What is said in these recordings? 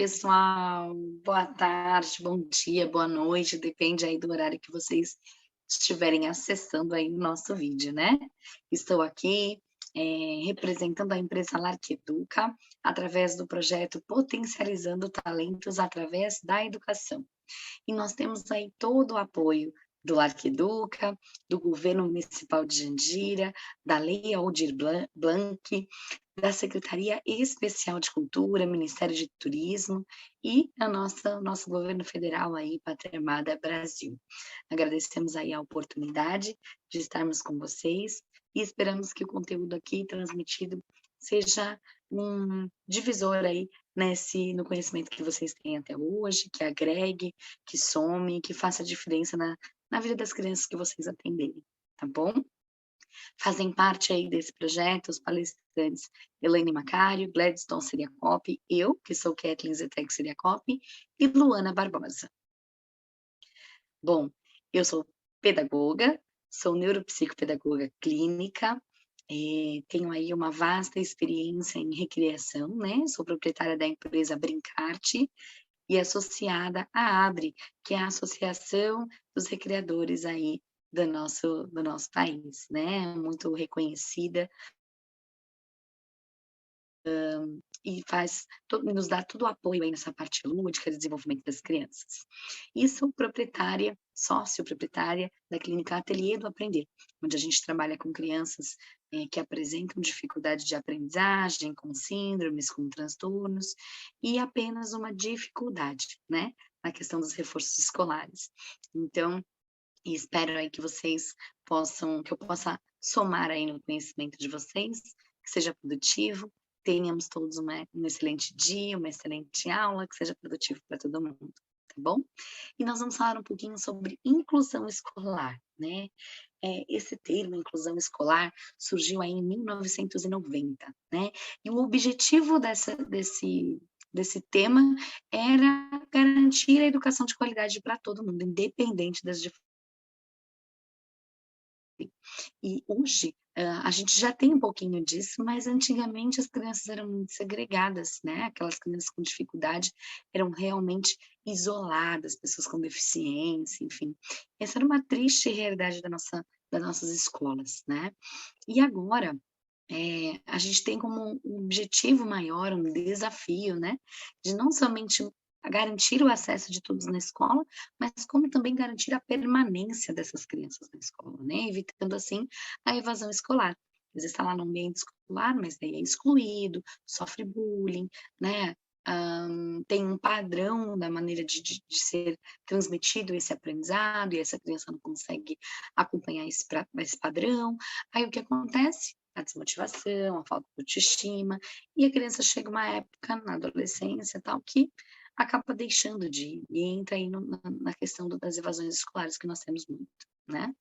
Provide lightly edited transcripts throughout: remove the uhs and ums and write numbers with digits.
pessoal. Boa tarde, bom dia, boa noite, depende aí do horário que vocês estiverem acessando aí o nosso vídeo, né. Estou aqui, representando a empresa Larqueduca, através do projeto Potencializando Talentos através da Educação. E nós temos aí todo o apoio do Arquiduca, do governo municipal de Jandira, da Lei Aldir Blanc, da Secretaria Especial de Cultura, Ministério de Turismo e a nosso governo federal aí, Pátria Amada Brasil. Agradecemos aí a oportunidade de estarmos com vocês e esperamos que o conteúdo aqui transmitido seja um divisor aí no conhecimento que vocês têm até hoje, que agregue, que some, que faça diferença na vida das crianças que vocês atenderem, tá bom? Fazem parte aí desse projeto os palestrantes Elaine Macário, Gladstone Seriacop, eu, que sou Kathleen Zetec Seriacop, e Luana Barbosa. Bom, eu sou pedagoga, sou neuropsicopedagoga clínica, tenho aí uma vasta experiência em recriação, né, sou proprietária da empresa Brincarte e associada à ABRE, que é a Associação dos Recreadores aí do nosso país, né, muito reconhecida e nos dá todo o apoio aí nessa parte lúdica, de desenvolvimento das crianças. E sou proprietária, sócio-proprietária da Clínica Ateliê do Aprender, onde a gente trabalha com crianças, que apresentam dificuldade de aprendizagem, com síndromes, com transtornos, e apenas uma dificuldade, né, na questão dos reforços escolares. Então, espero aí que que eu possa somar aí no conhecimento de vocês, que seja produtivo, tenhamos todos um excelente dia, uma excelente aula, que seja produtivo para todo mundo, tá bom? E nós vamos falar um pouquinho sobre inclusão escolar, né? Esse termo, inclusão escolar, surgiu aí em 1990, né? E o objetivo desse tema era garantir a educação de qualidade para todo mundo, independente das E hoje, a gente já tem um pouquinho disso, mas antigamente as crianças eram muito segregadas, né, aquelas crianças com dificuldade eram realmente isoladas, pessoas com deficiência, enfim. Essa era uma triste realidade das nossas escolas, né. E agora, a gente tem como um objetivo maior, um desafio, né, de não somente garantir o acesso de todos na escola, mas como também garantir a permanência dessas crianças na escola, né, evitando assim a evasão escolar. Às vezes está lá no ambiente escolar, mas daí é excluído, sofre bullying, né, tem um padrão da maneira de ser transmitido esse aprendizado e essa criança não consegue acompanhar esse padrão. Aí o que acontece? A desmotivação, a falta de autoestima, e a criança chega uma época na adolescência tal que acaba deixando de ir, e entra aí na questão das evasões escolares que nós temos muito, né.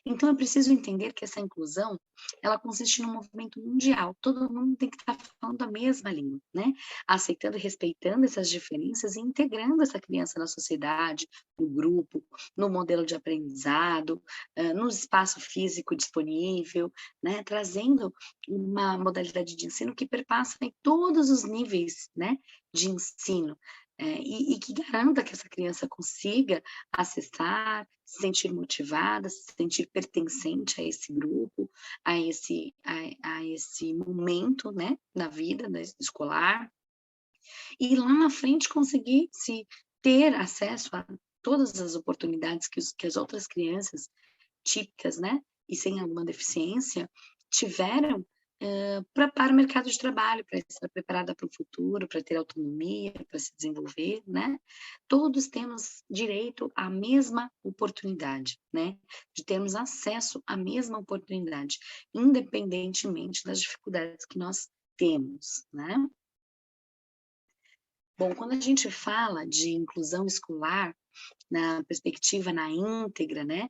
Então é preciso entender que essa inclusão, ela consiste num movimento mundial, todo mundo tem que estar falando a mesma língua, né, aceitando e respeitando essas diferenças e integrando essa criança na sociedade, no grupo, no modelo de aprendizado, no espaço físico disponível, né, trazendo uma modalidade de ensino que perpassa em todos os níveis, né, de ensino, e que garanta que essa criança consiga acessar, se sentir motivada, se sentir pertencente a esse grupo, a esse momento, né, na vida, né, escolar, e lá na frente conseguir se ter acesso a todas as oportunidades que as outras crianças típicas, né, e sem alguma deficiência, tiveram, para o mercado de trabalho, para estar preparada para o futuro, para ter autonomia, para se desenvolver, né. Todos temos direito à mesma oportunidade, né, de termos acesso à mesma oportunidade, independentemente das dificuldades que nós temos, né. Bom, quando a gente fala de inclusão escolar, na perspectiva na íntegra, né,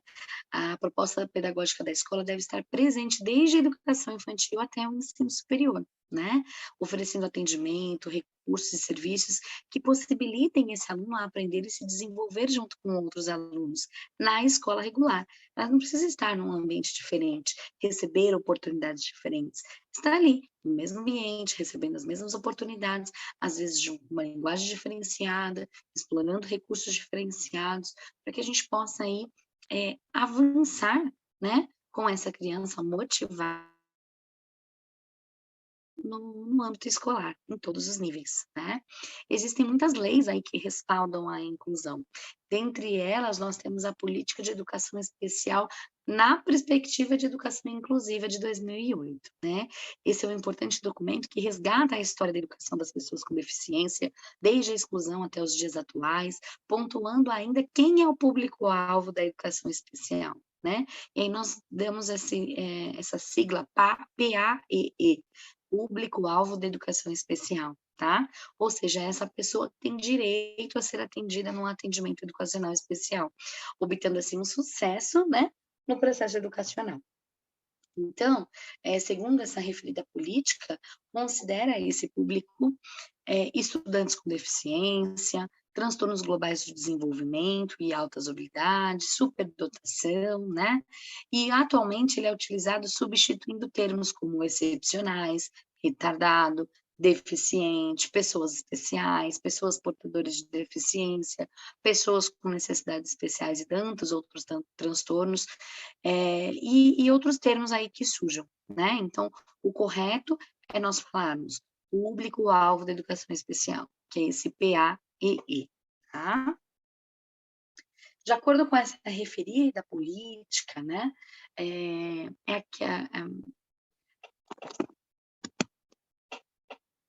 a proposta pedagógica da escola deve estar presente desde a educação infantil até o ensino superior, né, oferecendo atendimento, recursos e serviços que possibilitem esse aluno a aprender e se desenvolver junto com outros alunos na escola regular. Ela não precisa estar num ambiente diferente, receber oportunidades diferentes. Está ali, no mesmo ambiente, recebendo as mesmas oportunidades, às vezes de uma linguagem diferenciada, explorando recursos diferenciados, para que a gente possa aí avançar, né, com essa criança motivada no âmbito escolar, em todos os níveis, né. Existem muitas leis aí que respaldam a inclusão. Dentre elas, nós temos a Política de Educação Especial na Perspectiva de Educação Inclusiva de 2008, né. Esse é um importante documento que resgata a história da educação das pessoas com deficiência, desde a exclusão até os dias atuais, pontuando ainda quem é o público-alvo da educação especial, né. E aí nós damos essa sigla PAEE, público-alvo da educação especial, tá? Ou seja, essa pessoa tem direito a ser atendida num atendimento educacional especial, obtendo assim um sucesso, né, no processo educacional. Então, segundo essa referida política, considera esse público, estudantes com deficiência, transtornos globais de desenvolvimento e altas habilidades, superdotação, né, e atualmente ele é utilizado substituindo termos como excepcionais, retardado, deficiente, pessoas especiais, pessoas portadoras de deficiência, pessoas com necessidades especiais e tantos outros transtornos, e outros termos aí que surjam, né. Então, o correto é nós falarmos público-alvo da educação especial, que é esse PAEE, tá. De acordo com essa referida política, né, é que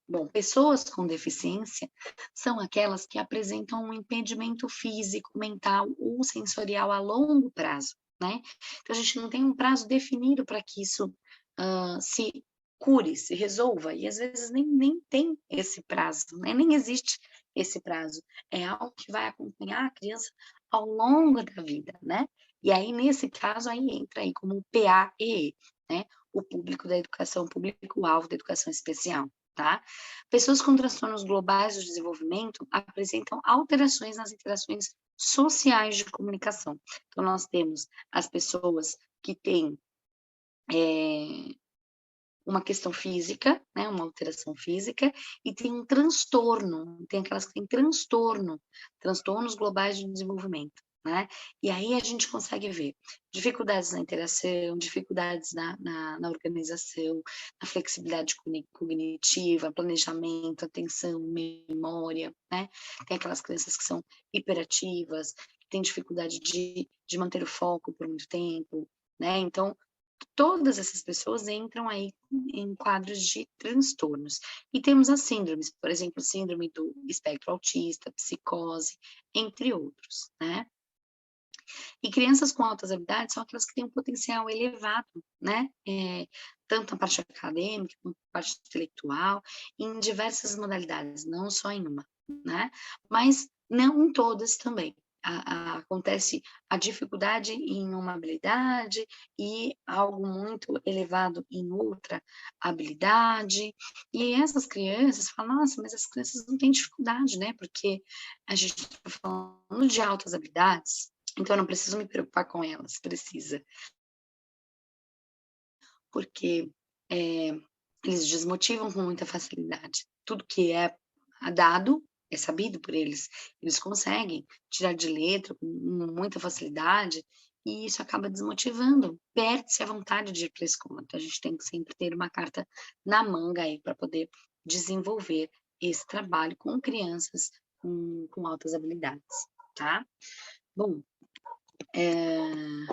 bom, pessoas com deficiência são aquelas que apresentam um impedimento físico, mental ou sensorial a longo prazo, né. Então a gente não tem um prazo definido para que isso, se cure, se resolva, e às vezes nem tem esse prazo, né, nem existe esse prazo. É algo que vai acompanhar a criança ao longo da vida, né. E aí, nesse caso, aí entra aí como o PAEE, né, o público da educação, público-alvo da educação especial, tá. Pessoas com transtornos globais do desenvolvimento apresentam alterações nas interações sociais de comunicação. Então nós temos as pessoas que têm, uma questão física, né, uma alteração física, e tem um transtorno, tem aquelas que têm transtorno, transtornos globais de desenvolvimento, né. E aí a gente consegue ver dificuldades na interação, dificuldades na organização, na flexibilidade cognitiva, planejamento, atenção, memória, né. Tem aquelas crianças que são hiperativas, que têm dificuldade de manter o foco por muito tempo, né. Então, todas essas pessoas entram aí em quadros de transtornos. E temos as síndromes, por exemplo, síndrome do espectro autista, psicose, entre outros, né. E crianças com altas habilidades são aquelas que têm um potencial elevado, né, tanto na parte acadêmica, quanto na parte intelectual, em diversas modalidades, não só em uma, né. Mas não em todas também. Acontece a dificuldade em uma habilidade e algo muito elevado em outra habilidade, e essas crianças falam: "Nossa, mas as crianças não têm dificuldade, né, porque a gente está falando de altas habilidades, então eu não preciso me preocupar com elas". Precisa, porque, eles desmotivam com muita facilidade. Tudo que é dado, é sabido por eles, eles conseguem tirar de letra com muita facilidade, e isso acaba desmotivando, perde-se a vontade de ir para a escola. Então a gente tem que sempre ter uma carta na manga aí para poder desenvolver esse trabalho com crianças com altas habilidades, tá. Bom, eh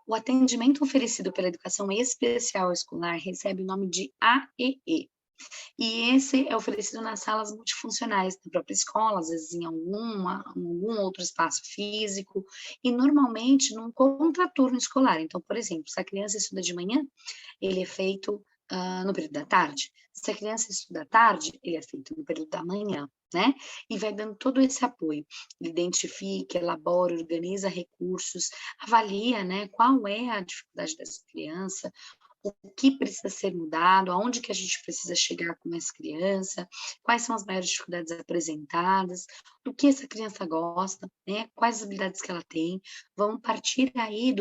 o atendimento oferecido pela educação especial escolar recebe o nome de AEE. E esse é oferecido nas salas multifuncionais da própria escola, às vezes em algum outro espaço físico, e normalmente num contraturno escolar. Então, por exemplo, se a criança estuda de manhã, ele é feito no período da tarde? Se a criança estuda à tarde, ele é feito no período da manhã, né, e vai dando todo esse apoio. Ele identifica, elabora, organiza recursos, avalia, né, qual é a dificuldade dessa criança, o que precisa ser mudado, aonde que a gente precisa chegar com essa criança, quais são as maiores dificuldades apresentadas, do que essa criança gosta, né, quais as habilidades que ela tem. Vamos partir aí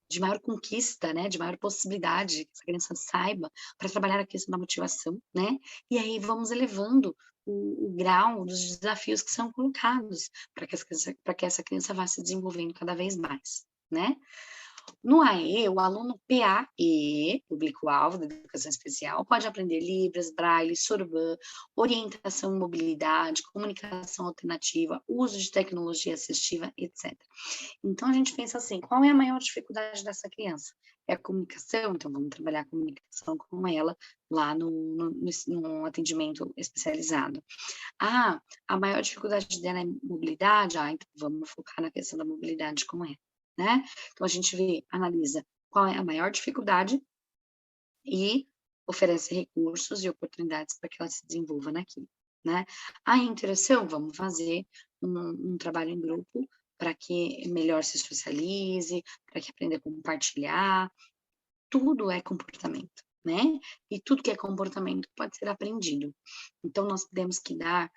de maior conquista, né, de maior possibilidade, que essa criança saiba, para trabalhar a questão da motivação, né, e aí vamos elevando o grau dos desafios que são colocados, para que essa criança vá se desenvolvendo cada vez mais, né. No AE, o aluno PAE, público-alvo da educação especial, pode aprender Libras, Braille, Sorban, orientação e mobilidade, comunicação alternativa, uso de tecnologia assistiva, etc. Então a gente pensa assim, qual é a maior dificuldade dessa criança? É a comunicação, então vamos trabalhar a comunicação com ela lá no atendimento especializado. Ah, a maior dificuldade dela é mobilidade? Ah, então vamos focar na questão da mobilidade com ela, né. Então a gente analisa qual é a maior dificuldade e oferece recursos e oportunidades para que ela se desenvolva naquilo, né. A interação, vamos fazer um trabalho em grupo para que melhor se socialize, para que aprenda a compartilhar, tudo é comportamento, né, e tudo que é comportamento pode ser aprendido. Então nós temos que dar,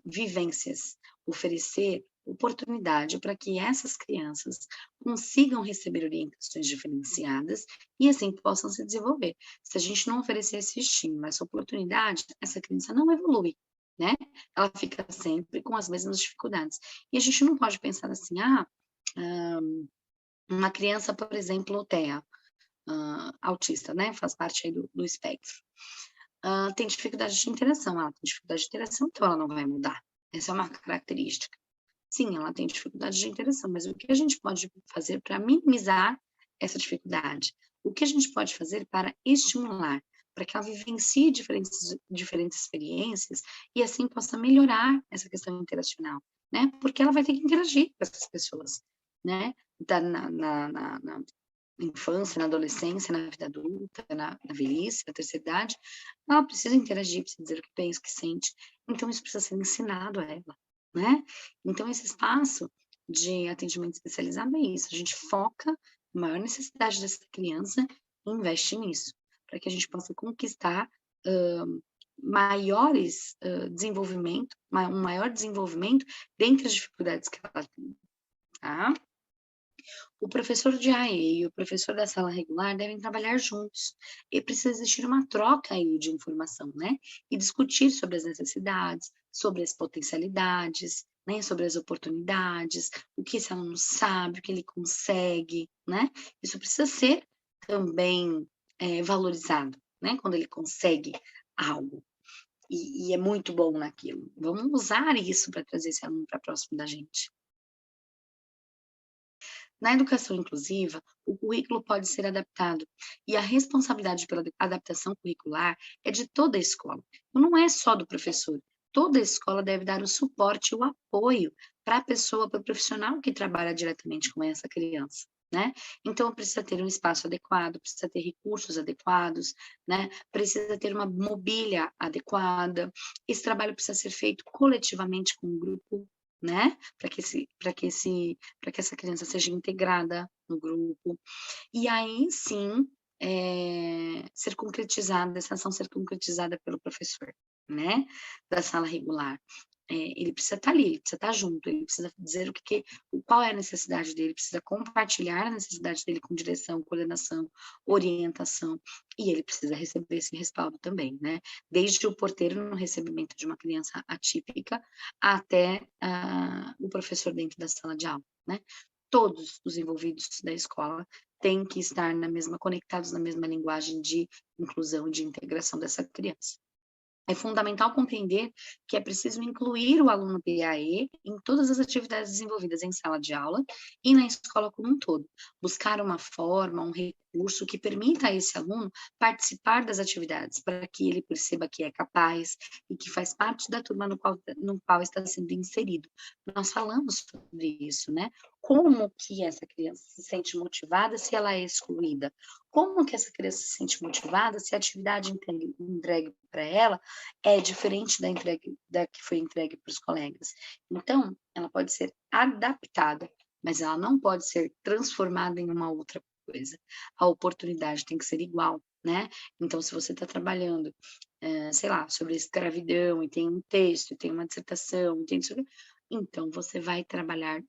vivências, oferecer oportunidade para que essas crianças consigam receber orientações diferenciadas e assim possam se desenvolver. Se a gente não oferecer esse estímulo, essa oportunidade, essa criança não evolui, né, ela fica sempre com as mesmas dificuldades. E a gente não pode pensar assim: "Ah, hã, uma criança, por exemplo, TEA, autista, né, faz parte aí do espectro. Tem dificuldade de interação, ela tem dificuldade de interação, então ela não vai mudar. Essa é uma característica. Sim, ela tem dificuldade de interação, mas o que a gente pode fazer para minimizar essa dificuldade? O que a gente pode fazer para estimular, para que ela vivencie diferentes experiências e assim possa melhorar essa questão interacional, né, porque ela vai ter que interagir com essas pessoas, né, tá na infância, na adolescência, na vida adulta, na velhice, na terceira idade, ela precisa interagir, precisa dizer o que pensa, o que sente, então isso precisa ser ensinado a ela, né. Então esse espaço de atendimento especializado é isso, a gente foca na maior necessidade dessa criança e investe nisso, para que a gente possa conquistar, hã, maiores, desenvolvimento, um maior desenvolvimento dentre as dificuldades que ela tem, tá. O professor de AE e o professor da sala regular devem trabalhar juntos, e precisa existir uma troca aí de informação, né, e discutir sobre as necessidades, sobre as potencialidades, né, sobre as oportunidades, o que esse aluno sabe, o que ele consegue, né. Isso precisa ser também, valorizado, né, quando ele consegue algo, e é muito bom naquilo. Vamos usar isso para trazer esse aluno para próximo da gente. Na educação inclusiva, o currículo pode ser adaptado e a responsabilidade pela adaptação curricular é de toda a escola. Então, não é só do professor. Toda a escola deve dar o suporte e o apoio para a pessoa, para o profissional que trabalha diretamente com essa criança, né? Então, precisa ter um espaço adequado, precisa ter recursos adequados, né? Precisa ter uma mobília adequada. Esse trabalho precisa ser feito coletivamente com um grupo, né? Para que essa criança seja integrada no grupo, e aí sim, ser concretizada, essa ação ser concretizada pelo professor, né, da sala regular. Ele precisa estar ali, ele precisa estar junto, ele precisa dizer qual é a necessidade dele, precisa compartilhar a necessidade dele com direção, coordenação, orientação, e ele precisa receber esse respaldo também, né, desde o porteiro no recebimento de uma criança atípica, até, o professor dentro da sala de aula, né. Todos os envolvidos da escola têm que estar conectados na mesma linguagem de inclusão e de integração dessa criança. É fundamental compreender que é preciso incluir o aluno PAE em todas as atividades desenvolvidas em sala de aula e na escola como um todo. Buscar uma forma, um recurso que permita a esse aluno participar das atividades, para que ele perceba que é capaz e que faz parte da turma no qual está sendo inserido. Nós falamos sobre isso, né? como que essa criança se sente motivada se ela é excluída? Como que essa criança se sente motivada se a atividade entregue para ela é diferente da que foi entregue para os colegas? Então, ela pode ser adaptada, mas ela não pode ser transformada em uma outra coisa. A oportunidade tem que ser igual, né? Então, se você está trabalhando, sei lá, sobre escravidão e tem um texto, e tem uma dissertação, e tem isso, então você vai trabalhar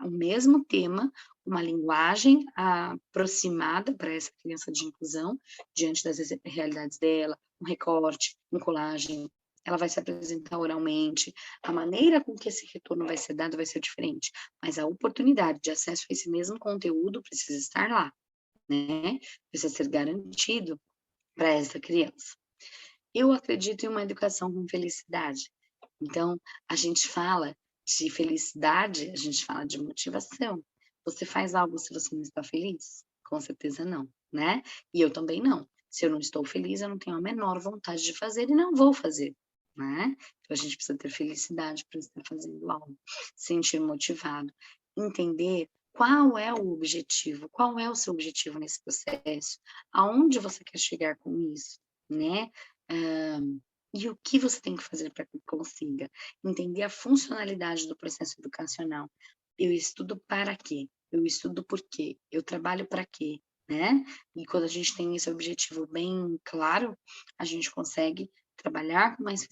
o mesmo tema, uma linguagem aproximada para essa criança de inclusão, diante das realidades dela, um recorte, um colagem, ela vai se apresentar oralmente, a maneira com que esse retorno vai ser dado vai ser diferente, mas a oportunidade de acesso a esse mesmo conteúdo precisa estar lá, né? Precisa ser garantido para essa criança. Eu acredito em uma educação com felicidade. Então, a gente fala de felicidade, a gente fala de motivação. Você faz algo se você não está feliz? Com certeza não, né? E eu também não. Se eu não estou feliz, eu não tenho a menor vontade de fazer e não vou fazer, né? Então, a gente precisa ter felicidade para estar fazendo algo, sentir motivado, entender qual é o objetivo, qual é o seu objetivo nesse processo, aonde você quer chegar com isso, né? E o que você tem que fazer para que consiga entender a funcionalidade do processo educacional. Eu estudo para quê? Eu estudo por quê? Eu trabalho para quê? Né? E quando a gente tem esse objetivo bem claro, a gente consegue trabalhar com mais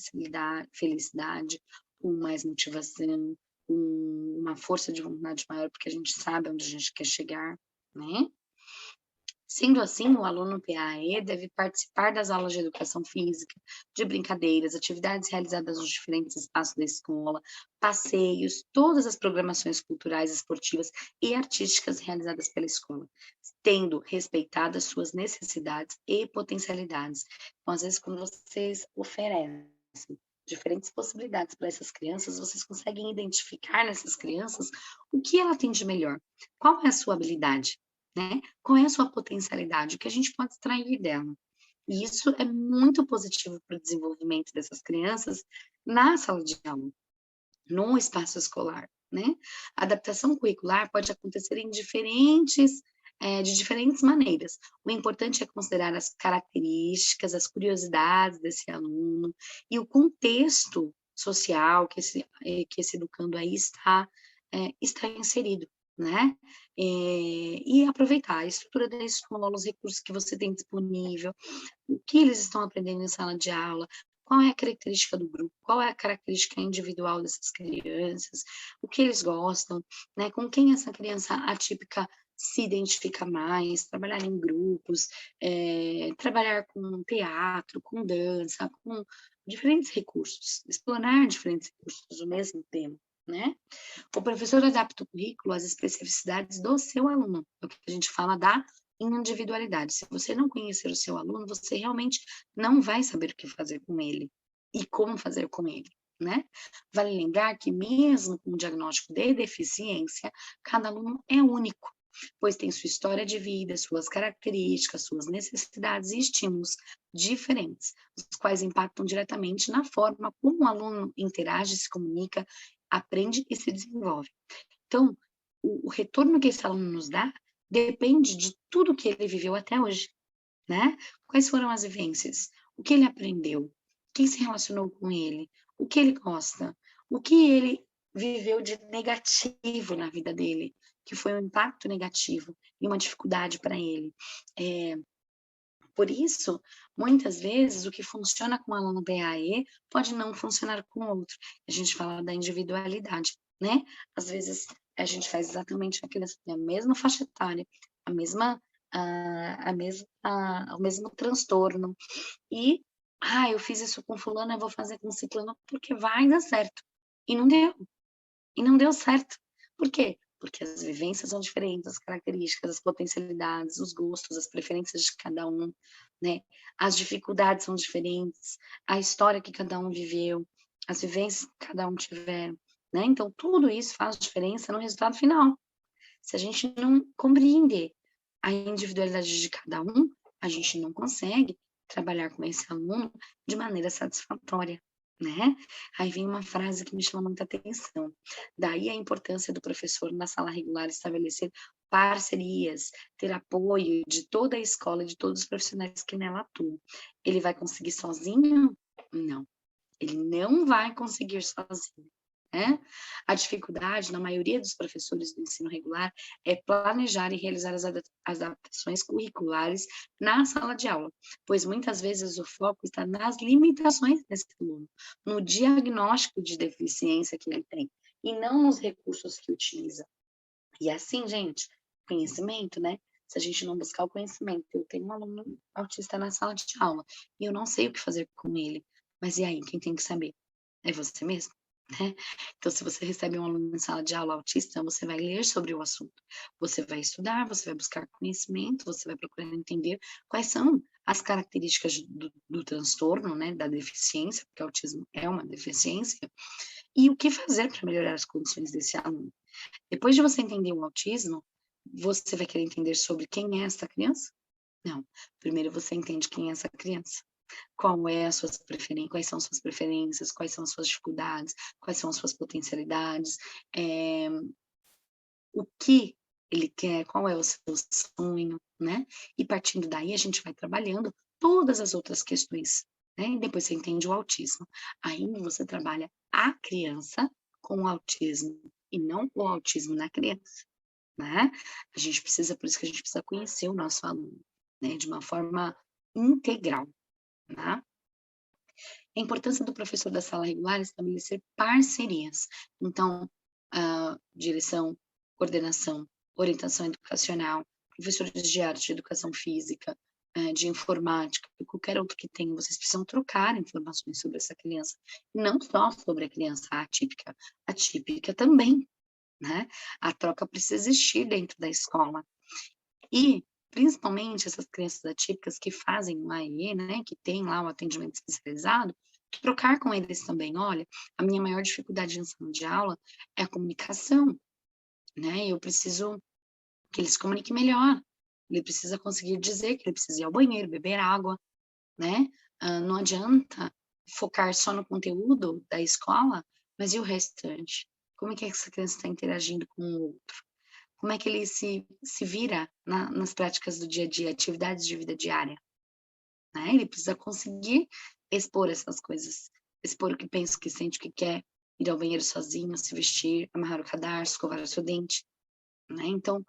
felicidade, com mais motivação, com uma força de vontade maior, porque a gente sabe onde a gente quer chegar, né? Sendo assim, o aluno PAE deve participar das aulas de educação física, de brincadeiras, atividades realizadas nos diferentes espaços da escola, passeios, todas as programações culturais, esportivas e artísticas realizadas pela escola, tendo respeitado as suas necessidades e potencialidades. Então, às vezes, quando vocês oferecem diferentes possibilidades para essas crianças, vocês conseguem identificar nessas crianças o que ela tem de melhor, qual é a sua habilidade, né? Qual é a sua potencialidade? O que a gente pode extrair dela? E isso é muito positivo para o desenvolvimento dessas crianças na sala de aula, no espaço escolar, né? A adaptação curricular pode acontecer de diferentes maneiras. O importante é considerar as características, as curiosidades desse aluno e o contexto social que esse educando aí está inserido, né? E aproveitar a estrutura da escola, os recursos que você tem disponível, o que eles estão aprendendo em sala de aula, qual é a característica do grupo, qual é a característica individual dessas crianças, o que eles gostam, né? Com quem essa criança atípica se identifica mais, trabalhar em grupos, trabalhar com teatro, com dança, com diferentes recursos, explorar diferentes recursos do mesmo tema, né? O professor adapta o currículo às especificidades do seu aluno, é o que a gente fala da individualidade. Se você não conhecer o seu aluno, você realmente não vai saber o que fazer com ele e como fazer com ele, né? Vale lembrar que mesmo com o diagnóstico de deficiência, cada aluno é único, pois tem sua história de vida, suas características, suas necessidades e estímulos diferentes, os quais impactam diretamente na forma como o aluno interage, se comunica, aprende e se desenvolve. Então, o retorno que esse aluno nos dá depende de tudo que ele viveu até hoje, né? Quais foram as vivências? O que ele aprendeu? Quem se relacionou com ele? O que ele gosta? O que ele viveu de negativo na vida dele, que foi um impacto negativo e uma dificuldade para ele. Por isso, muitas vezes, o que funciona com o aluno BAE pode não funcionar com o outro. A gente fala da individualidade, né? Às vezes, a gente faz exatamente aquilo, a mesma faixa etária, a mesma, o mesmo transtorno. E, eu fiz isso com fulano, eu vou fazer com ciclano, porque vai dar certo. E não deu. E não deu certo. Por quê? Porque as vivências são diferentes, as características, as potencialidades, os gostos, as preferências de cada um, né? As dificuldades são diferentes, a história que cada um viveu, as vivências que cada um tiver, né? Então, tudo isso faz diferença no resultado final. Se a gente não compreender a individualidade de cada um, a gente não consegue trabalhar com esse aluno de maneira satisfatória, né? Aí vem uma frase que me chama muita atenção. Daí a importância do professor na sala regular estabelecer parcerias, ter apoio de toda a escola, de todos os profissionais que nela atuam. Ele vai conseguir sozinho? Não, ele não vai conseguir sozinho, né? A dificuldade, na maioria dos professores do ensino regular, é planejar e realizar as adaptações curriculares na sala de aula, pois muitas vezes o foco está nas limitações desse aluno, no diagnóstico de deficiência que ele tem, e não nos recursos que utiliza. E assim, gente, conhecimento, né? Se a gente não buscar o conhecimento, eu tenho um aluno autista na sala de aula e eu não sei o que fazer com ele. Mas e aí, quem tem que saber? É você mesmo, né? Então, se você recebe um aluno em sala de aula autista, você vai ler sobre o assunto, você vai estudar, você vai buscar conhecimento, você vai procurar entender quais são as características do transtorno, né, da deficiência, porque o autismo é uma deficiência, e o que fazer para melhorar as condições desse aluno. Depois de você entender o autismo, você vai querer entender sobre quem é essa criança? Não. Primeiro você entende quem é essa criança. Qual é as suas preferências, quais são suas preferências, quais são as suas dificuldades, quais são as suas potencialidades, o que ele quer, qual é o seu sonho, né? E partindo daí a gente vai trabalhando todas as outras questões, né? E depois você entende o autismo. Aí você trabalha a criança com o autismo e não o autismo na criança, né? A gente precisa, por isso que a gente precisa conhecer o nosso aluno, né? De uma forma integral, né? A importância do professor da sala regular é estabelecer parcerias. Então, direção, coordenação, orientação educacional, professores de arte, de educação física, de informática, e qualquer outro que tenha, vocês precisam trocar informações sobre essa criança, não só sobre a criança atípica também, né? A troca precisa existir dentro da escola. E, principalmente, essas crianças atípicas que fazem o AEE, né, que tem lá o atendimento especializado, trocar com eles também. Olha, a minha maior dificuldade em sala de aula é a comunicação, né? Eu preciso que ele se comunique melhor. Ele precisa conseguir dizer que ele precisa ir ao banheiro, beber água, né? Não adianta focar só no conteúdo da escola, mas e o restante? Como é que essa criança está interagindo com o outro? Como é que ele se vira nas práticas do dia a dia, atividades de vida diária, né? Ele precisa conseguir expor essas coisas, expor o que pensa, o que sente, o que quer, ir ao banheiro sozinho, se vestir, amarrar o cadarço, escovar o seu dente, né? Então,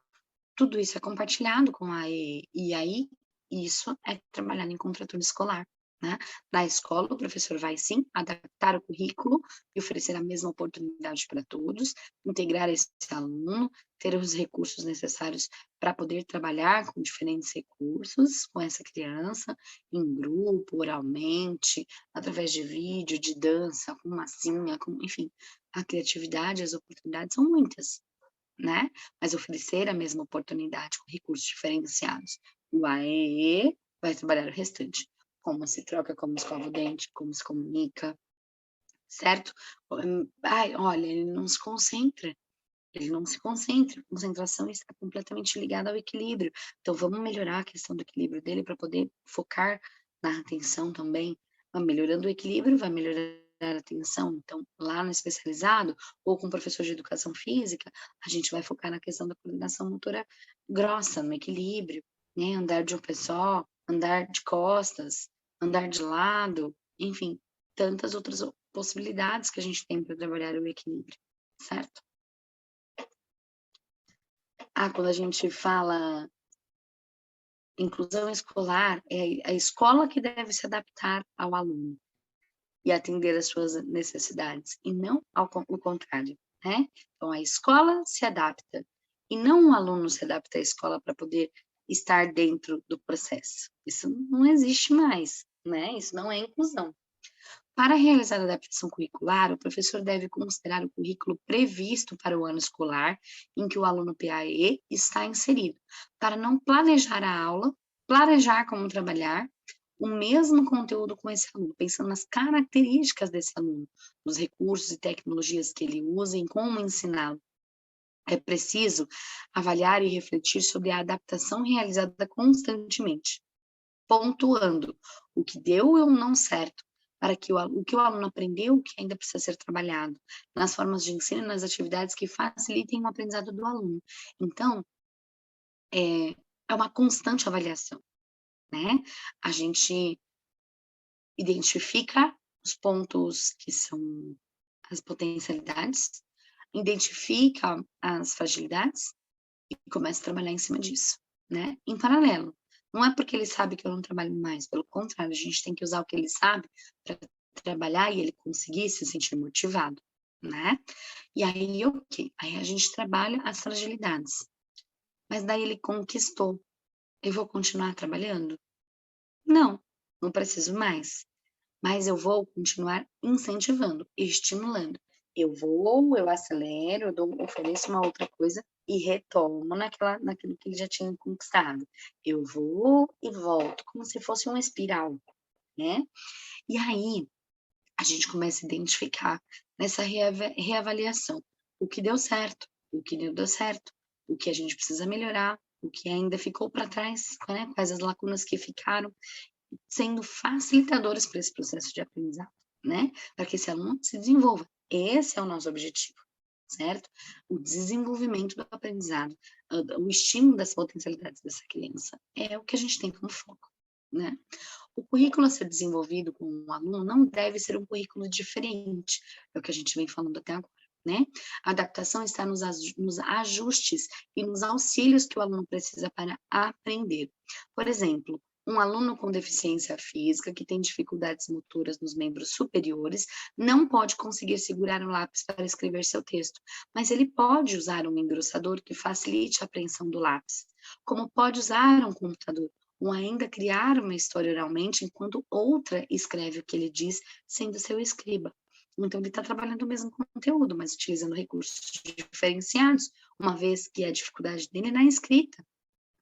tudo isso é compartilhado com a EE, e aí isso é trabalhado em contraturno escolar, né? Na escola, o professor vai sim adaptar o currículo e oferecer a mesma oportunidade para todos, integrar esse aluno, ter os recursos necessários para poder trabalhar com diferentes recursos com essa criança, em grupo, oralmente, através de vídeo, de dança, com massinha, enfim, a criatividade, as oportunidades são muitas, né? Mas oferecer a mesma oportunidade com recursos diferenciados. O AEE vai trabalhar o restante. Como se troca, como escova o dente, como se comunica, certo? Ai, olha, ele não se concentra. Ele não se concentra. A concentração está completamente ligada ao equilíbrio. Então, vamos melhorar a questão do equilíbrio dele para poder focar na atenção também. Melhorando o equilíbrio, vai melhorar a atenção. Então, lá no especializado, ou com o professor de educação física, a gente vai focar na questão da coordenação motora grossa, no equilíbrio, né? Andar de um pé só, andar de costas, andar de lado, enfim, tantas outras possibilidades que a gente tem para trabalhar o equilíbrio, certo? Quando a gente fala inclusão escolar, é a escola que deve se adaptar ao aluno e atender às suas necessidades, e não o contrário, né? Então, a escola se adapta, e não o aluno se adapta à escola para poder estar dentro do processo. Isso não existe mais, né? Isso não é inclusão. Para realizar a adaptação curricular, o professor deve considerar o currículo previsto para o ano escolar em que o aluno PAE está inserido, para não planejar a aula, planejar como trabalhar o mesmo conteúdo com esse aluno, pensando nas características desse aluno, nos recursos e tecnologias que ele usa e como ensiná-lo. É preciso avaliar e refletir sobre a adaptação realizada constantemente, pontuando o que deu ou não certo, para que o que o aluno aprendeu, que ainda precisa ser trabalhado, nas formas de ensino e nas atividades que facilitem o aprendizado do aluno. Então, é uma constante avaliação, né. A gente identifica os pontos que são as potencialidades, identifica as fragilidades e começa a trabalhar em cima disso, né, em paralelo. Não é porque ele sabe que eu não trabalho mais, pelo contrário, a gente tem que usar o que ele sabe para trabalhar e ele conseguir se sentir motivado, né. E aí, ok, aí a gente trabalha as fragilidades, mas daí ele conquistou, eu vou continuar trabalhando? Não, não preciso mais. Mas eu vou continuar incentivando, estimulando. Eu acelero, ofereço uma outra coisa e retomo naquilo que ele já tinha conquistado. Eu vou e volto, como se fosse uma espiral, né. E aí, a gente começa a identificar nessa reavaliação, o que deu certo, o que não deu certo, o que a gente precisa melhorar, o que ainda ficou para trás, né, quais as lacunas que ficaram, sendo facilitadores para esse processo de aprendizado, né, para que esse aluno se desenvolva. Esse é o nosso objetivo, certo? O desenvolvimento do aprendizado, o estímulo das potencialidades dessa criança, é o que a gente tem como foco, né. O currículo a ser desenvolvido com o aluno não deve ser um currículo diferente, é o que a gente vem falando até agora, né. A adaptação está nos ajustes e nos auxílios que o aluno precisa para aprender. Por exemplo, um aluno com deficiência física, que tem dificuldades motoras nos membros superiores, não pode conseguir segurar um lápis para escrever seu texto, mas ele pode usar um engrossador que facilite a apreensão do lápis, como pode usar um computador ou ainda criar uma história oralmente enquanto outra escreve o que ele diz, sendo seu escriba. Então, ele está trabalhando o mesmo conteúdo, mas utilizando recursos diferenciados, uma vez que a dificuldade dele é na escrita,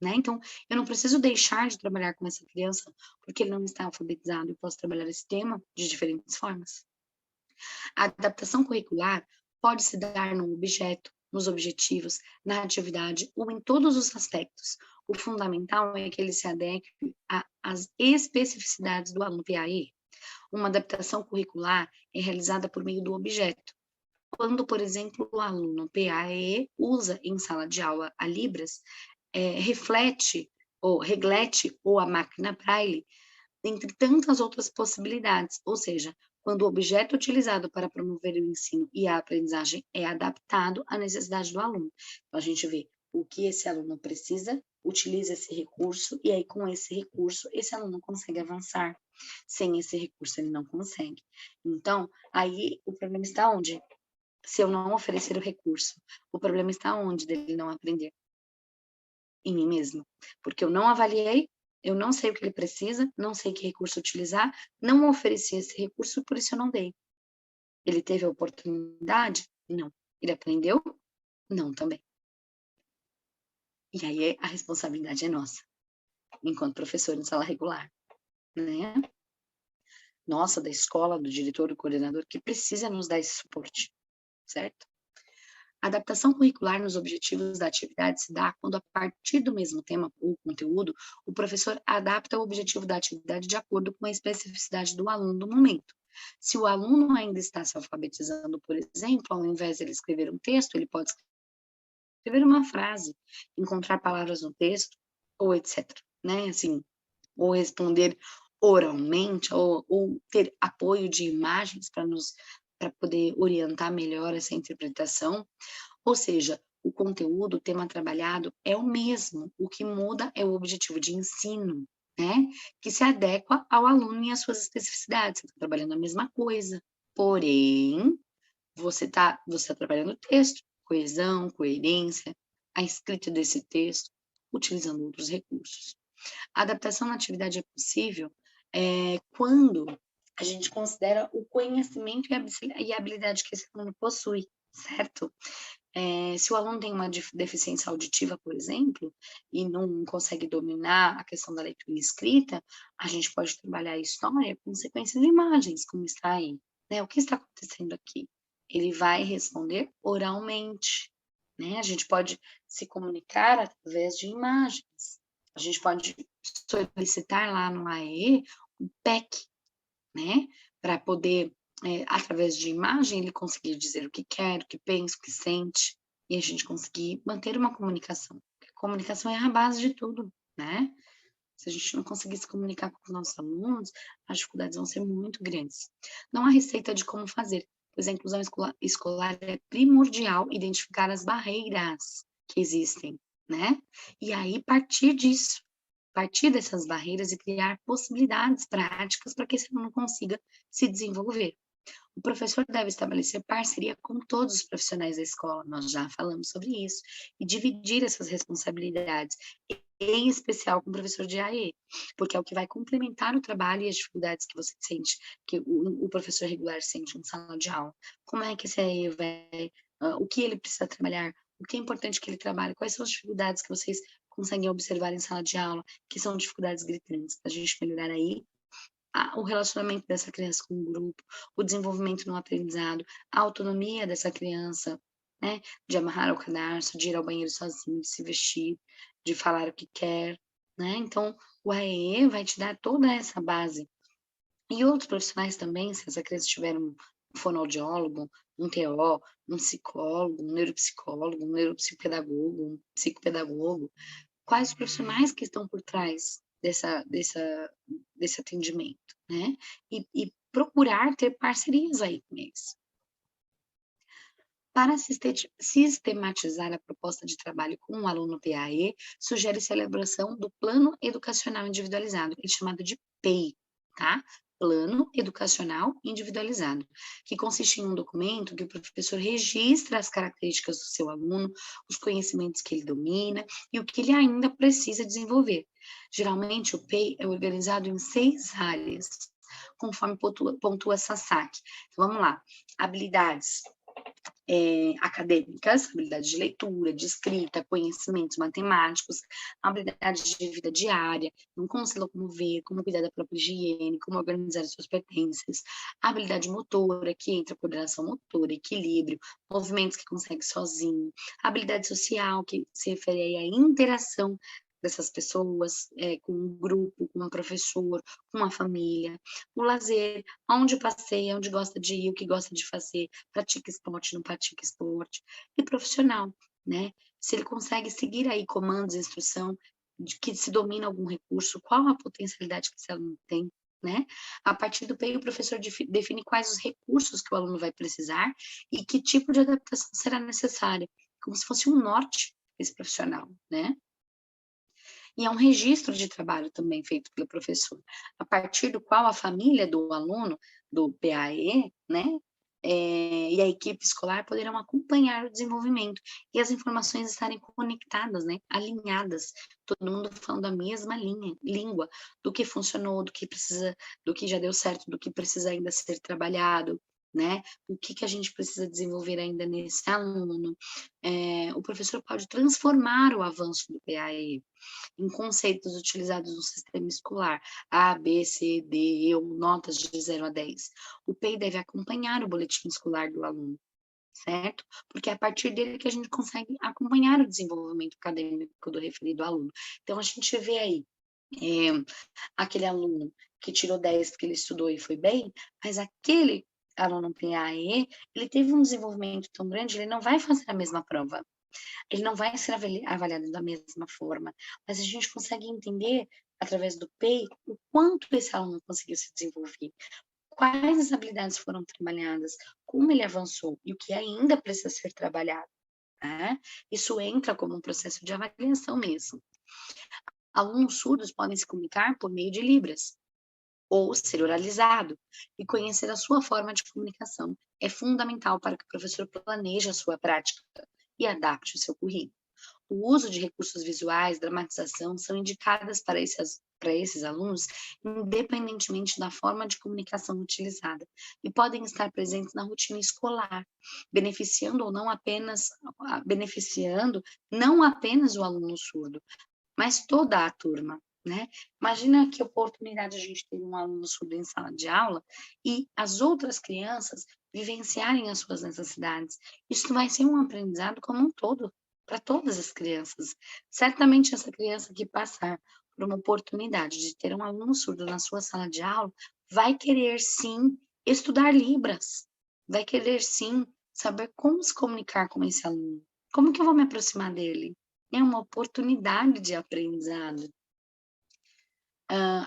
né? Então, eu não preciso deixar de trabalhar com essa criança porque ele não está alfabetizado, eu posso trabalhar esse tema de diferentes formas. A adaptação curricular pode se dar no objeto, nos objetivos, na atividade ou em todos os aspectos. O fundamental é que ele se adeque às especificidades do aluno PAE. Uma adaptação curricular é realizada por meio do objeto. Quando, por exemplo, o aluno PAE usa em sala de aula a Libras, reflete ou reglete ou a máquina Braille, dentre tantas outras possibilidades, ou seja, quando o objeto utilizado para promover o ensino e a aprendizagem é adaptado à necessidade do aluno. Então, a gente vê o que esse aluno precisa, utiliza esse recurso, e aí, com esse recurso, esse aluno consegue avançar. Sem esse recurso, ele não consegue. Então, aí o problema está onde? Se eu não oferecer o recurso, o problema está onde dele não aprender? Em mim mesma, porque eu não avaliei, eu não sei o que ele precisa, não sei que recurso utilizar, não ofereci esse recurso, por isso eu não dei. Ele teve a oportunidade? Não. Ele aprendeu? Não também. E aí a responsabilidade é nossa, enquanto professor em sala regular, né. Nossa, da escola, do diretor, do coordenador, que precisa nos dar esse suporte, certo? A adaptação curricular nos objetivos da atividade se dá quando, a partir do mesmo tema ou conteúdo, o professor adapta o objetivo da atividade de acordo com a especificidade do aluno do momento. Se o aluno ainda está se alfabetizando, por exemplo, ao invés de ele escrever um texto, ele pode escrever uma frase, encontrar palavras no texto, ou etc. Né? Assim, ou responder oralmente, ou ter apoio de imagens para poder orientar melhor essa interpretação. Ou seja, o conteúdo, o tema trabalhado é o mesmo, o que muda é o objetivo de ensino, né, que se adequa ao aluno e às suas especificidades, você está trabalhando a mesma coisa, porém, você tá trabalhando o texto, coesão, coerência, a escrita desse texto, utilizando outros recursos. A adaptação na atividade é possível, quando a gente considera o conhecimento e a habilidade que esse aluno possui, certo? Se o aluno tem uma deficiência auditiva, por exemplo, e não consegue dominar a questão da leitura e escrita, a gente pode trabalhar a história com sequência de imagens, como está aí, né? O que está acontecendo aqui? Ele vai responder oralmente, né? A gente pode se comunicar através de imagens. A gente pode solicitar lá no AE o PEC, né? para poder, através de imagem, ele conseguir dizer o que quer, o que pensa, o que sente, e a gente conseguir manter uma comunicação. Porque a comunicação é a base de tudo, né? Se a gente não conseguir se comunicar com os nossos alunos, as dificuldades vão ser muito grandes. Não há receita de como fazer, pois a inclusão escolar é primordial identificar as barreiras que existem, né? E aí partir dessas barreiras e criar possibilidades práticas para que esse aluno consiga se desenvolver. O professor deve estabelecer parceria com todos os profissionais da escola, nós já falamos sobre isso, e dividir essas responsabilidades, em especial com o professor de AE, porque é o que vai complementar o trabalho e as dificuldades que você sente, que o professor regular sente em sala de aula. Como é que esse AE vai, o que ele precisa trabalhar, o que é importante que ele trabalhe, quais são as dificuldades que vocês conseguem observar em sala de aula, que são dificuldades gritantes, para a gente melhorar aí o relacionamento dessa criança com o grupo, o desenvolvimento no aprendizado, a autonomia dessa criança, né? De amarrar o cadarço, de ir ao banheiro sozinho, de se vestir, de falar o que quer, né? Então, o AEE vai te dar toda essa base. E outros profissionais também, se essa criança tiver um fonoaudiólogo, um TO, um psicólogo, um neuropsicólogo, um neuropsicopedagogo, um psicopedagogo, quais os profissionais que estão por trás desse atendimento, né? E procurar ter parcerias aí com eles. Para sistematizar a proposta de trabalho com o aluno PAE, sugere-se a elaboração do Plano Educacional Individualizado, chamado de PEI, tá? Plano Educacional Individualizado, que consiste em um documento que o professor registra as características do seu aluno, os conhecimentos que ele domina e o que ele ainda precisa desenvolver. Geralmente, o PEI é organizado em 6 áreas, conforme pontua SASAC. Então, vamos lá. Habilidades acadêmicas, habilidades de leitura, de escrita, conhecimentos matemáticos, habilidades de vida diária, como se locomover, como cuidar da própria higiene, como organizar as suas pertences, habilidade motora, que entra coordenação motora, equilíbrio, movimentos que consegue sozinho, habilidade social, que se refere à interação dessas pessoas, com um grupo, com um professor, com uma família, o lazer, onde passeia, onde gosta de ir, o que gosta de fazer, pratica esporte, não pratica esporte, e profissional, né? Se ele consegue seguir aí comandos, instrução, de que se domina algum recurso, qual a potencialidade que esse aluno tem, né? A partir do PEI, o professor define quais os recursos que o aluno vai precisar e que tipo de adaptação será necessária, como se fosse um norte esse profissional, né? E é um registro de trabalho também feito pelo professor, a partir do qual a família do aluno, do PAE, né, e a equipe escolar poderão acompanhar o desenvolvimento e as informações estarem conectadas, né, alinhadas, todo mundo falando a mesma língua, do que funcionou, do que precisa, do que já deu certo, do que precisa ainda ser trabalhado, né? O que a gente precisa desenvolver ainda nesse aluno. O professor pode transformar o avanço do PAE em conceitos utilizados no sistema escolar, A, B, C, D, E, notas de 0 a 10. O PEI deve acompanhar o boletim escolar do aluno, certo? Porque é a partir dele que a gente consegue acompanhar o desenvolvimento acadêmico do referido aluno. Então, a gente vê aí aquele aluno que tirou 10 porque ele estudou e foi bem, mas aquele aluno PAE, ele teve um desenvolvimento tão grande, ele não vai fazer a mesma prova. Ele não vai ser avaliado da mesma forma, mas a gente consegue entender, através do PEI, o quanto esse aluno conseguiu se desenvolver, quais as habilidades foram trabalhadas, como ele avançou e o que ainda precisa ser trabalhado, né? Isso entra como um processo de avaliação mesmo. Alunos surdos podem se comunicar por meio de Libras, ou ser oralizado, e conhecer a sua forma de comunicação é fundamental para que o professor planeje a sua prática e adapte o seu currículo. O uso de recursos visuais, dramatização, são indicadas para esses alunos, independentemente da forma de comunicação utilizada, e podem estar presentes na rotina escolar, beneficiando não apenas o aluno surdo, mas toda a turma, né? Imagina que oportunidade a gente ter um aluno surdo em sala de aula e as outras crianças vivenciarem as suas necessidades. Isso vai ser um aprendizado como um todo, para todas as crianças. Certamente essa criança que passar por uma oportunidade de ter um aluno surdo na sua sala de aula vai querer sim Estudar Libras, vai querer sim saber como se comunicar com esse aluno. Como que eu vou me aproximar dele? É uma oportunidade de aprendizado.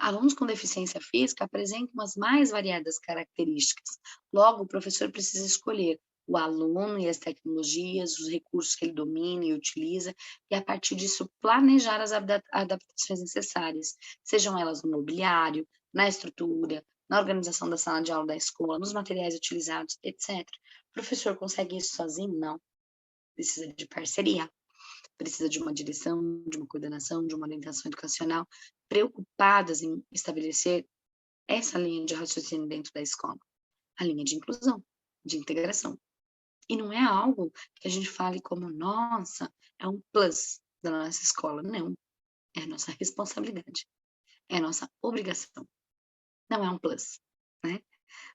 Alunos com deficiência física apresentam as mais variadas características. Logo, o professor precisa escolher o aluno e as tecnologias, os recursos que ele domina e utiliza, e a partir disso planejar as adaptações necessárias, sejam elas no mobiliário, na estrutura, na organização da sala de aula da escola, nos materiais utilizados, etc. O professor consegue isso sozinho? Não. Precisa de parceria. Precisa de uma direção, de uma coordenação, de uma orientação educacional, preocupadas em estabelecer essa linha de raciocínio dentro da escola, a linha de inclusão, de integração. E não é algo que a gente fale como, nossa, é um plus da nossa escola. Não, é a nossa responsabilidade, é a nossa obrigação, não é um plus, né?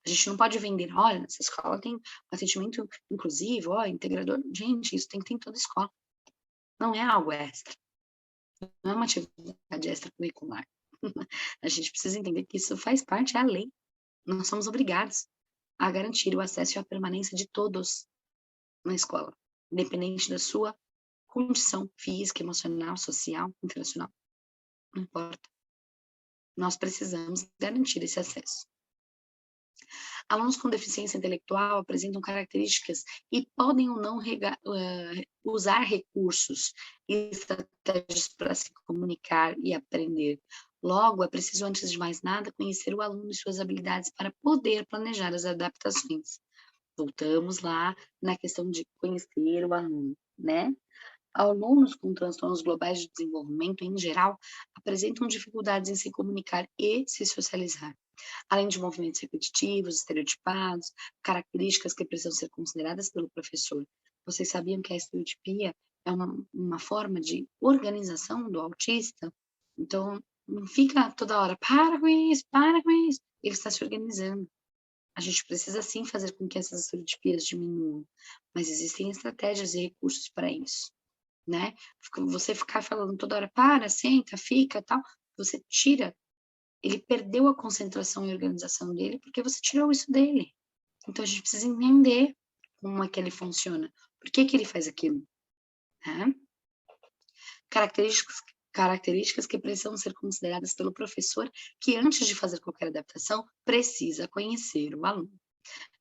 A gente não pode vender, olha, essa escola tem um atendimento inclusivo, ó, integrador. Gente, isso tem que ter em toda escola. Não é algo extra. Não é uma atividade extracurricular. A gente precisa entender que isso faz parte, da lei. Nós somos obrigados a garantir o acesso e a permanência de todos na escola, independente da sua condição física, emocional, social, internacional. Não importa. Nós precisamos garantir esse acesso. Alunos com deficiência intelectual apresentam características e podem ou não usar recursos e estratégias para se comunicar e aprender. Logo, é preciso, antes de mais nada, conhecer o aluno e suas habilidades para poder planejar as adaptações. Voltamos lá na questão de conhecer o aluno, né? Alunos com transtornos globais de desenvolvimento, em geral, apresentam dificuldades em se comunicar e se socializar, além de movimentos repetitivos, estereotipados, características que precisam ser consideradas pelo professor. Vocês sabiam que a estereotipia é uma forma de organização do autista? Então, não fica toda hora, para com isso, para com isso. Ele está se organizando. A gente precisa sim fazer com que essas estereotipias diminuam, mas existem estratégias e recursos para isso, né? Você ficar falando toda hora, para, senta, fica, tal, você tira, ele perdeu a concentração e organização dele porque você tirou isso dele. Então a gente precisa entender como é que ele funciona, por que que ele faz aquilo, né? Características que precisam ser consideradas pelo professor, que antes de fazer qualquer adaptação, precisa conhecer o aluno,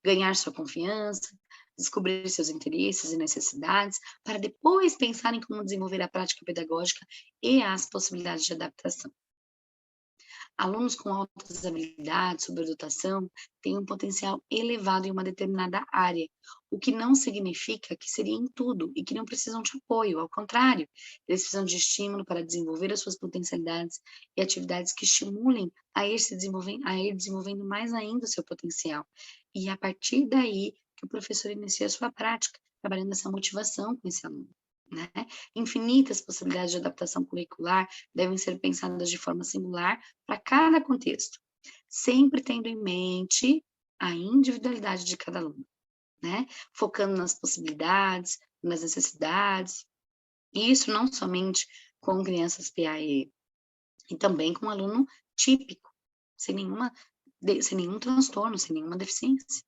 ganhar sua confiança, descobrir seus interesses e necessidades, para depois pensar em como desenvolver a prática pedagógica e as possibilidades de adaptação. Alunos com altas habilidades, superdotação, têm um potencial elevado em uma determinada área, o que não significa que seria em tudo e que não precisam de apoio, ao contrário, eles precisam de estímulo para desenvolver as suas potencialidades e atividades que estimulem a ir desenvolvendo mais ainda o seu potencial. E a partir daí que o professor inicia a sua prática, trabalhando essa motivação com esse aluno, né? Infinitas possibilidades de adaptação curricular devem ser pensadas de forma singular para cada contexto, sempre tendo em mente a individualidade de cada aluno, né? Focando nas possibilidades, nas necessidades, e isso não somente com crianças PAE, e também com aluno típico, sem nenhum transtorno, sem nenhuma deficiência.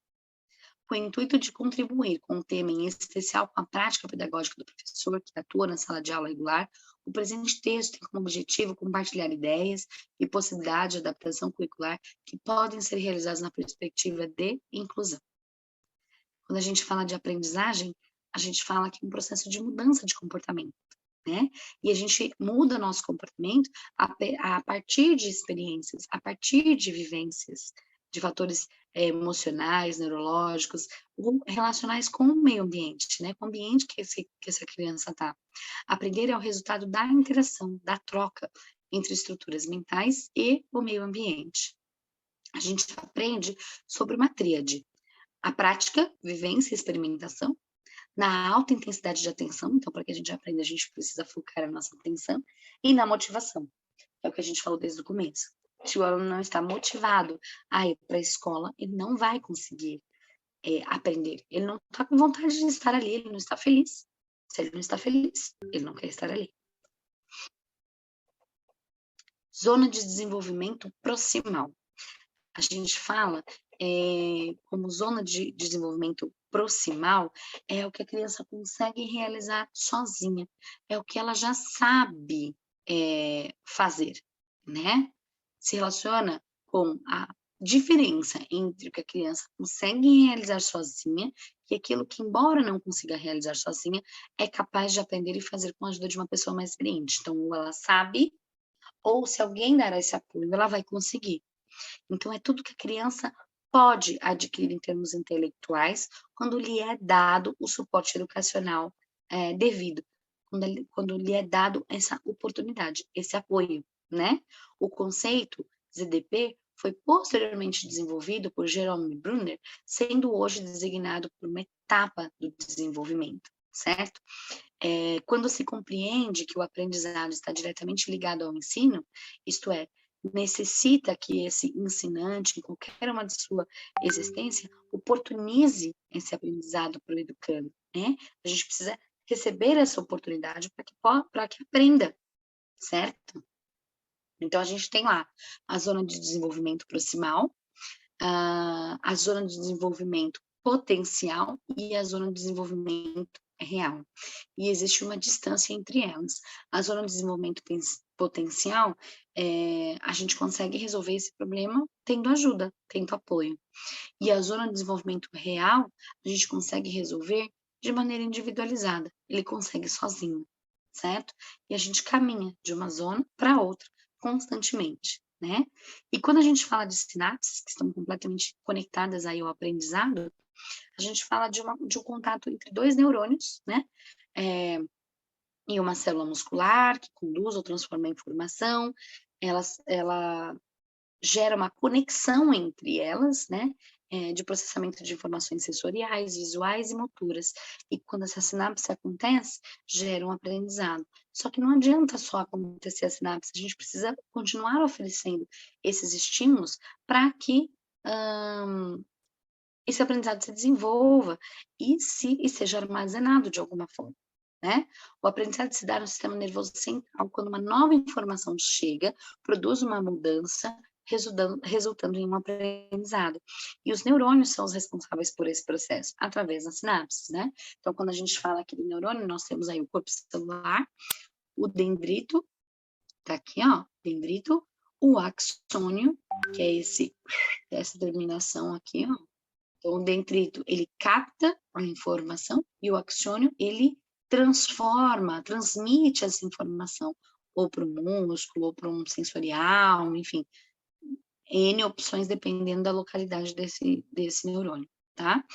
Com o intuito de contribuir com o tema, em especial com a prática pedagógica do professor que atua na sala de aula regular, o presente texto tem como objetivo compartilhar ideias e possibilidades de adaptação curricular que podem ser realizadas na perspectiva de inclusão. Quando a gente fala de aprendizagem, a gente fala que é um processo de mudança de comportamento, né? E a gente muda nosso comportamento a partir de experiências, a partir de vivências, de fatores emocionais, neurológicos, ou relacionais com o meio ambiente, né? Com o ambiente que essa criança está. Aprender é o resultado da interação, da troca entre estruturas mentais e o meio ambiente. A gente aprende sobre uma tríade: a prática, vivência e experimentação, na alta intensidade de atenção, então para que a gente aprenda, a gente precisa focar a nossa atenção, e na motivação, que é o que a gente falou desde o começo. Se o aluno não está motivado a ir para a escola, ele não vai conseguir aprender. Ele não está com vontade de estar ali, ele não está feliz. Se ele não está feliz, ele não quer estar ali. Zona de desenvolvimento proximal. A gente fala como zona de desenvolvimento proximal, é o que a criança consegue realizar sozinha, é o que ela já sabe, fazer, né. Se relaciona com a diferença entre o que a criança consegue realizar sozinha e aquilo que, embora não consiga realizar sozinha, é capaz de aprender e fazer com a ajuda de uma pessoa mais experiente. Então, ou ela sabe, ou se alguém der esse apoio, ela vai conseguir. Então, é tudo que a criança pode adquirir em termos intelectuais, quando lhe é dado o suporte educacional, devido, quando lhe é dado essa oportunidade, esse apoio, né. O conceito ZDP foi posteriormente desenvolvido por Jerome Brunner, sendo hoje designado por uma etapa do desenvolvimento, certo? Quando se compreende que o aprendizado está diretamente ligado ao ensino, isto é, necessita que esse ensinante, em qualquer uma de sua existência, oportunize esse aprendizado para o educando, né. A gente precisa receber essa oportunidade para que aprenda, certo? Então a gente tem lá a zona de desenvolvimento proximal, a zona de desenvolvimento potencial e a zona de desenvolvimento real. E existe uma distância entre elas. A zona de desenvolvimento potencial, a gente consegue resolver esse problema tendo ajuda, tendo apoio. E a zona de desenvolvimento real, a gente consegue resolver de maneira individualizada, ele consegue sozinho, certo? E a gente caminha de uma zona para outra constantemente, né? E quando a gente fala de sinapses, que estão completamente conectadas aí ao aprendizado, a gente fala de um contato entre 2 neurônios, né? Eh, em uma célula muscular que conduz ou transforma a informação, ela gera uma conexão entre elas, né, de processamento de informações sensoriais, visuais e motoras. E quando essa sinapse acontece, gera um aprendizado. Só que não adianta só acontecer a sinapse, a gente precisa continuar oferecendo esses estímulos para que, esse aprendizado se desenvolva e seja armazenado de alguma forma, né. O aprendizado se dá no sistema nervoso central quando uma nova informação chega, produz uma mudança, resultando em um aprendizado. E os neurônios são os responsáveis por esse processo, através das sinapses, né. Então quando a gente fala aqui do neurônio, nós temos aí o corpo celular, o dendrito, tá aqui ó, dendrito, o axônio, que é essa terminação aqui ó, então, o dendrito, ele capta a informação e o axônio, ele transforma, transmite essa informação ou para o músculo, ou para um sensorial, enfim, N opções dependendo da localidade desse neurônio, tá?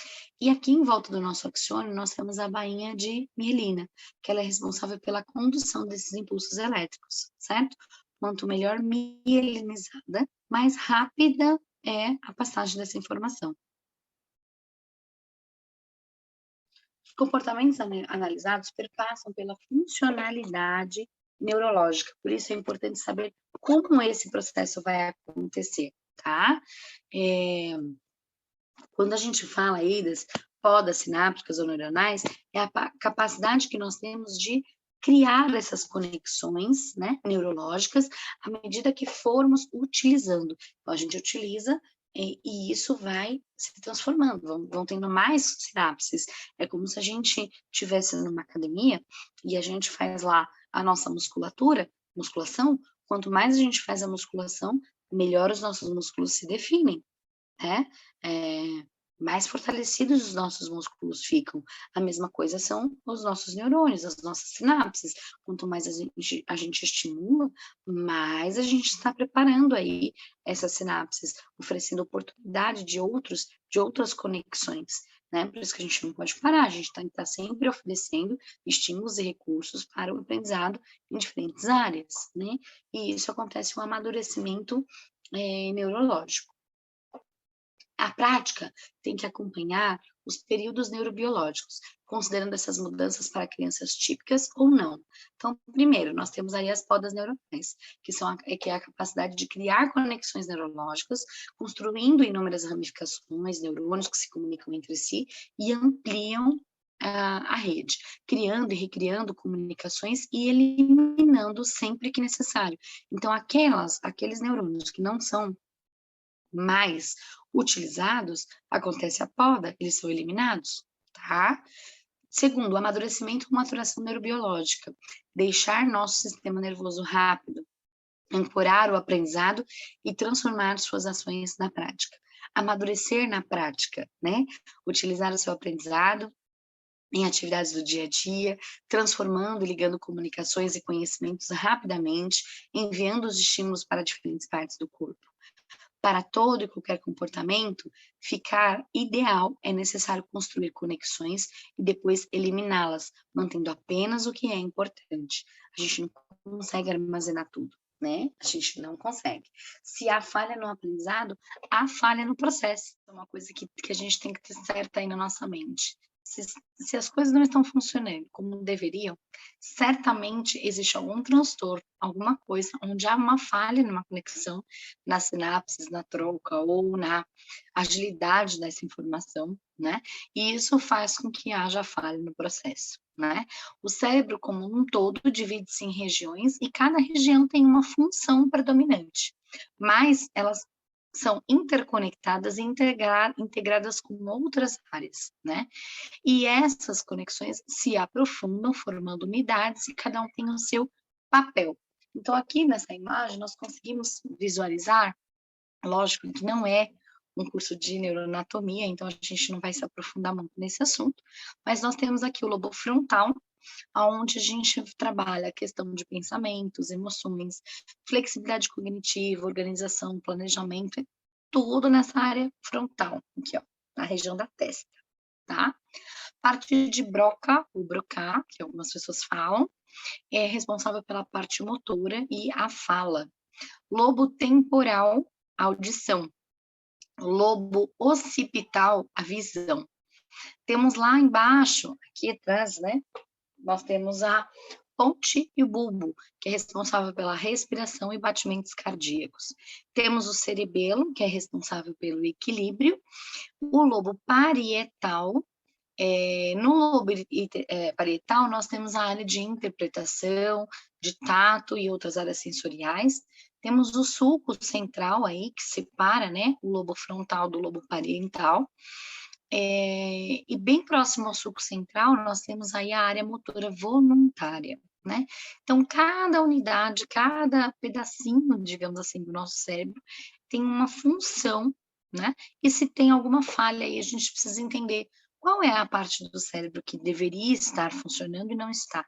E aqui em volta do nosso axônio, nós temos a bainha de mielina, que ela é responsável pela condução desses impulsos elétricos, certo? Quanto melhor mielinizada, mais rápida é a passagem dessa informação. Os comportamentos analisados perpassam pela funcionalidade neurológica, por isso é importante saber como esse processo vai acontecer, tá? Quando a gente fala aí das podas sinápticas ou neuronais, é a capacidade que nós temos de criar essas conexões, né, neurológicas, à medida que formos utilizando. Então, a gente utiliza e isso vai se transformando, vão tendo mais sinapses. É como se a gente estivesse numa academia e a gente faz lá a nossa musculação, quanto mais a gente faz a musculação, melhor os nossos músculos se definem, né, mais fortalecidos os nossos músculos ficam. A mesma coisa são os nossos neurônios, as nossas sinapses. Quanto mais a gente estimula, mais a gente está preparando aí essas sinapses, oferecendo oportunidade de outras conexões, né. Por isso que a gente não pode parar, a gente tem que estar sempre oferecendo estímulos e recursos para o aprendizado em diferentes áreas, né. E isso acontece um amadurecimento, neurológico. A prática tem que acompanhar os períodos neurobiológicos, considerando essas mudanças para crianças típicas ou não. Então, primeiro, nós temos aí as podas neuronais, que é a capacidade de criar conexões neurológicas, construindo inúmeras ramificações, neurônios que se comunicam entre si e ampliam a rede, criando e recriando comunicações e eliminando sempre que necessário. Então, aqueles neurônios que não são mais utilizados, acontece a poda, eles são eliminados, tá? Segundo, o amadurecimento ou maturação neurobiológica, deixar nosso sistema nervoso rápido, ancorar o aprendizado e transformar suas ações na prática. Amadurecer na prática, né? Utilizar o seu aprendizado em atividades do dia a dia, transformando e ligando comunicações e conhecimentos rapidamente, enviando os estímulos para diferentes partes do corpo. Para todo e qualquer comportamento ficar ideal, é necessário construir conexões e depois eliminá-las, mantendo apenas o que é importante. A gente não consegue armazenar tudo, né? A gente não consegue. Se há falha no aprendizado, há falha no processo. É uma coisa que a gente tem que ter certa aí na nossa mente. Se as coisas não estão funcionando como deveriam, certamente existe algum transtorno, alguma coisa onde há uma falha numa conexão, nas sinapses, na troca ou na agilidade dessa informação, né? E isso faz com que haja falha no processo, né? O cérebro como um todo divide-se em regiões e cada região tem uma função predominante, mas elas são interconectadas e integradas com outras áreas, né? E essas conexões se aprofundam, formando unidades, e cada um tem o seu papel. Então, aqui nessa imagem, nós conseguimos visualizar, lógico que não é um curso de neuroanatomia, então a gente não vai se aprofundar muito nesse assunto, mas nós temos aqui o lobo frontal, onde a gente trabalha a questão de pensamentos, emoções, flexibilidade cognitiva, organização, planejamento, tudo nessa área frontal, aqui, ó, na região da testa, tá? Parte de Broca, o Broca, que algumas pessoas falam, é responsável pela parte motora e a fala. Lobo temporal, a audição. Lobo occipital, a visão. Temos lá embaixo, aqui atrás, né? Nós temos a ponte e o bulbo, que é responsável pela respiração e batimentos cardíacos. Temos o cerebelo, que é responsável pelo equilíbrio. O lobo parietal, no lobo parietal, nós temos a área de interpretação, de tato e outras áreas sensoriais. Temos o sulco central aí, que separa, né, o lobo frontal do lobo parietal. E bem próximo ao sulco central, nós temos aí a área motora voluntária, né? Então, cada unidade, cada pedacinho, digamos assim, do nosso cérebro tem uma função, né? E se tem alguma falha aí, a gente precisa entender qual é a parte do cérebro que deveria estar funcionando e não está,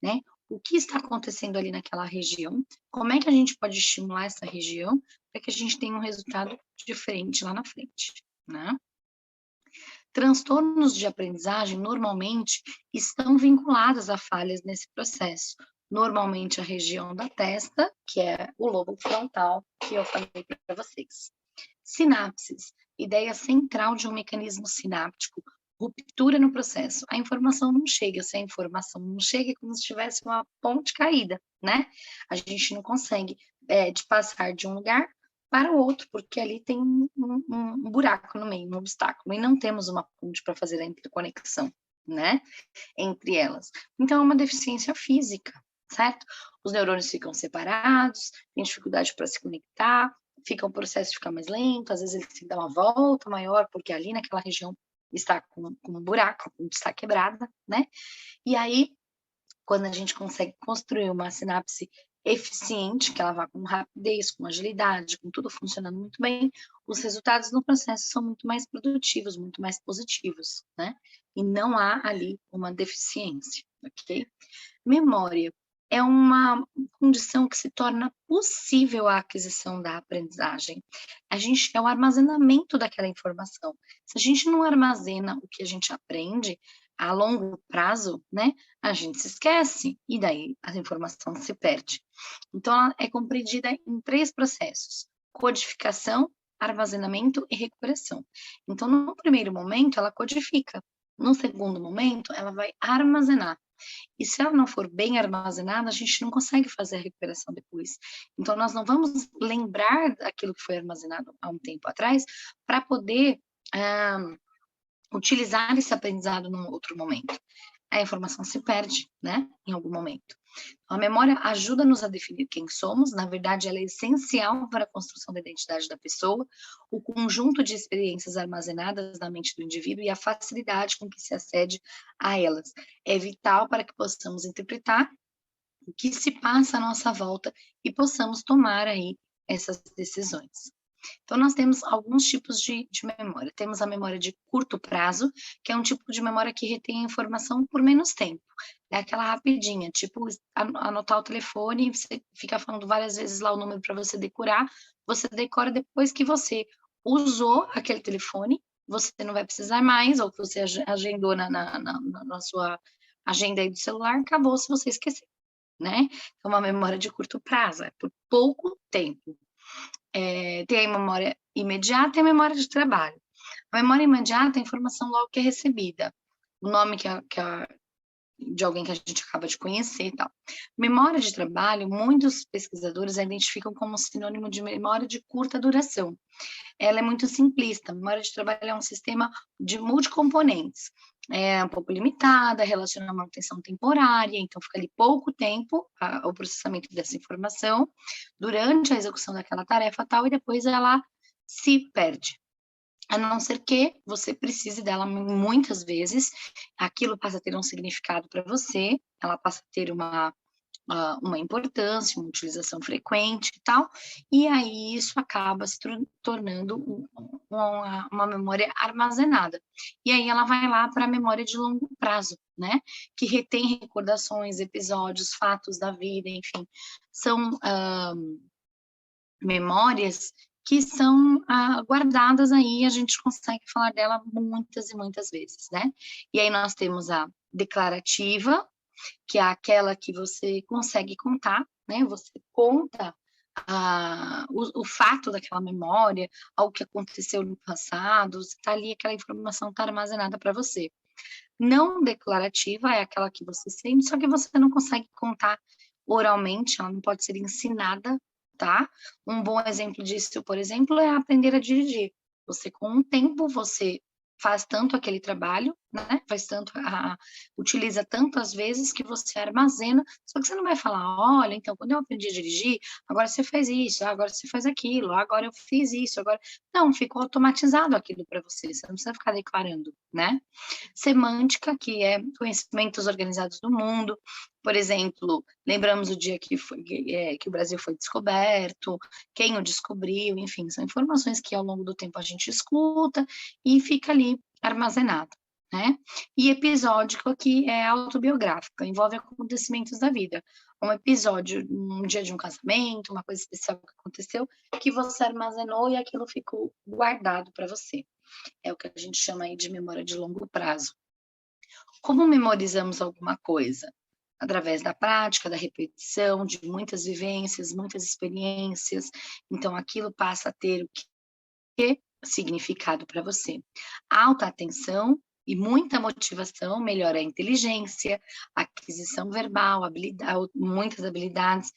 né? O que está acontecendo ali naquela região? Como é que a gente pode estimular essa região para que a gente tenha um resultado diferente lá na frente, né? Transtornos de aprendizagem normalmente estão vinculados a falhas nesse processo. Normalmente a região da testa, que é o lobo frontal, que eu falei para vocês. Sinapses, ideia central de um mecanismo sináptico, ruptura no processo. A informação não chega, se a informação não chega, é como se tivesse uma ponte caída, né? A gente não consegue de passar de um lugar para o outro, porque ali tem um buraco no meio, um obstáculo, e não temos uma ponte para fazer a interconexão, né? Entre elas. Então, é uma deficiência física, certo? Os neurônios ficam separados, tem dificuldade para se conectar, o processo fica mais lento, às vezes ele tem que dar uma volta maior, porque ali naquela região está com um buraco, está quebrada, né? E aí, quando a gente consegue construir uma sinapse eficiente, que ela vá com rapidez, com agilidade, com tudo funcionando muito bem, os resultados no processo são muito mais produtivos, muito mais positivos, né? E não há ali uma deficiência, ok? Memória é uma condição que se torna possível a aquisição da aprendizagem. É o armazenamento daquela informação. Se a gente não armazena o que a gente aprende a longo prazo, né, a gente se esquece e daí a informação se perde. Então, ela é compreendida em 3 processos: codificação, armazenamento e recuperação. Então, no primeiro momento, ela codifica. No segundo momento, ela vai armazenar. E se ela não for bem armazenada, a gente não consegue fazer a recuperação depois. Então, nós não vamos lembrar daquilo que foi armazenado há um tempo atrás para poder utilizar esse aprendizado num outro momento. A informação se perde, né, em algum momento. A memória ajuda-nos a definir quem somos, na verdade, ela é essencial para a construção da identidade da pessoa, o conjunto de experiências armazenadas na mente do indivíduo e a facilidade com que se acede a elas. É vital para que possamos interpretar o que se passa à nossa volta e possamos tomar aí essas decisões. Então, nós temos alguns tipos de memória. Temos a memória de curto prazo, que é um tipo de memória que retém a informação por menos tempo. É aquela rapidinha, tipo anotar o telefone, você fica falando várias vezes lá o número para você decorar, você decora depois que você usou aquele telefone, você não vai precisar mais, ou que você agendou na sua agenda aí do celular, acabou se você esquecer, né? É uma memória de curto prazo, é por pouco tempo. Tem a memória imediata e a memória de trabalho. A memória imediata é a informação logo que é recebida, o nome de alguém que a gente acaba de conhecer e tal. Memória de trabalho, muitos pesquisadores a identificam como sinônimo de memória de curta duração. Ela é muito simplista. A memória de trabalho é um sistema de multicomponentes. É um pouco limitada, relaciona a manutenção temporária, então fica ali pouco tempo o processamento dessa informação durante a execução daquela tarefa tal, e depois ela se perde. A não ser que você precise dela muitas vezes, aquilo passa a ter um significado para você, ela passa a ter uma importância, uma utilização frequente e tal, e aí isso acaba se tornando uma memória armazenada. E aí ela vai lá para a memória de longo prazo, né? Que retém recordações, episódios, fatos da vida, enfim. São memórias que são guardadas aí, a gente consegue falar dela muitas e muitas vezes, né? E aí nós temos a declarativa, que é aquela que você consegue contar, né? Você conta o fato daquela memória, algo que aconteceu no passado, está ali, aquela informação está armazenada para você. Não declarativa é aquela que você sente, só que você não consegue contar oralmente, ela não pode ser ensinada, tá? Um bom exemplo disso, por exemplo, é aprender a dirigir. Você, com o tempo, você faz tanto aquele trabalho, né? Faz tanto, utiliza tantas vezes que você armazena, só que você não vai falar, olha, então, quando eu aprendi a dirigir, agora você faz isso, agora você faz aquilo, agora eu fiz isso, agora... Não, ficou automatizado aquilo para você, você não precisa ficar declarando, né? Semântica, que é conhecimentos organizados do mundo, por exemplo, lembramos o dia que o Brasil foi descoberto, quem o descobriu, enfim, são informações que ao longo do tempo a gente escuta e fica ali armazenado, né? E episódico, que é autobiográfico, envolve acontecimentos da vida. Um episódio, um dia de um casamento, uma coisa especial que aconteceu, que você armazenou e aquilo ficou guardado para você. É o que a gente chama aí de memória de longo prazo. Como memorizamos alguma coisa? Através da prática, da repetição, de muitas vivências, muitas experiências. Então, aquilo passa a ter o que significado para você. Alta atenção e muita motivação melhora a inteligência, a aquisição verbal, muitas habilidades,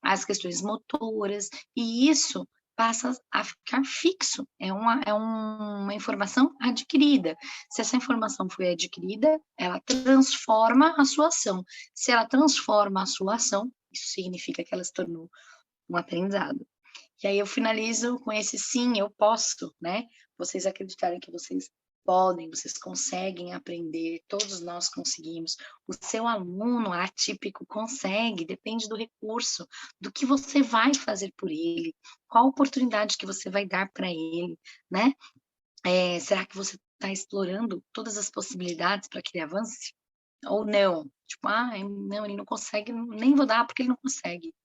as questões motoras, e isso passa a ficar fixo, é uma informação adquirida. Se essa informação foi adquirida, ela transforma a sua ação. Se ela transforma a sua ação, isso significa que ela se tornou um aprendizado. E aí eu finalizo com esse sim, eu posso, né? Vocês acreditarem que vocês podem, vocês conseguem aprender, todos nós conseguimos. O seu aluno atípico consegue, depende do recurso, do que você vai fazer por ele, qual oportunidade que você vai dar para ele, né? Será que você está explorando todas as possibilidades para que ele avance? Ou não? Tipo, não, ele não consegue, nem vou dar porque ele não consegue.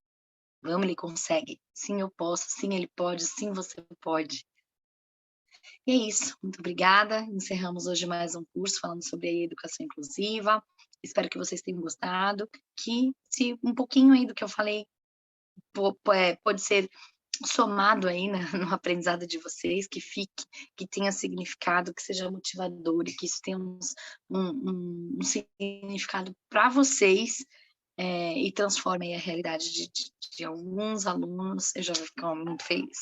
Vamos, ele consegue. Sim, eu posso. Sim, ele pode. Sim, você pode. E é isso. Muito obrigada. Encerramos hoje mais um curso falando sobre a educação inclusiva. Espero que vocês tenham gostado. Que se um pouquinho aí do que eu falei pode ser somado aí no aprendizado de vocês, que fique, que tenha significado, que seja motivador e que isso tenha um significado para vocês. e transforme aí a realidade de alguns alunos, eu já vou ficar muito feliz.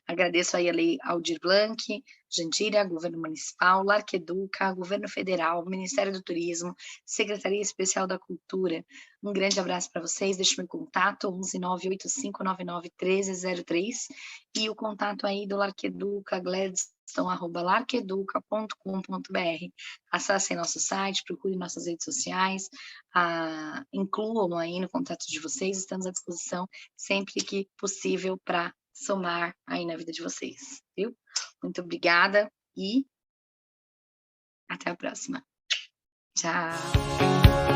Agradeço aí a Lei Aldir Blanc, Jandira, Governo Municipal, Larqueduca, Governo Federal, Ministério do Turismo, Secretaria Especial da Cultura. Um grande abraço para vocês, deixe meu contato, 11 98599 1303, e o contato aí do Larqueduca, gladstone@larqueduca.com.br. Acessem nosso site, procurem nossas redes sociais, incluam aí no contato de vocês, estamos à disposição sempre que possível para somar aí na vida de vocês, viu? Muito obrigada e até a próxima. Tchau.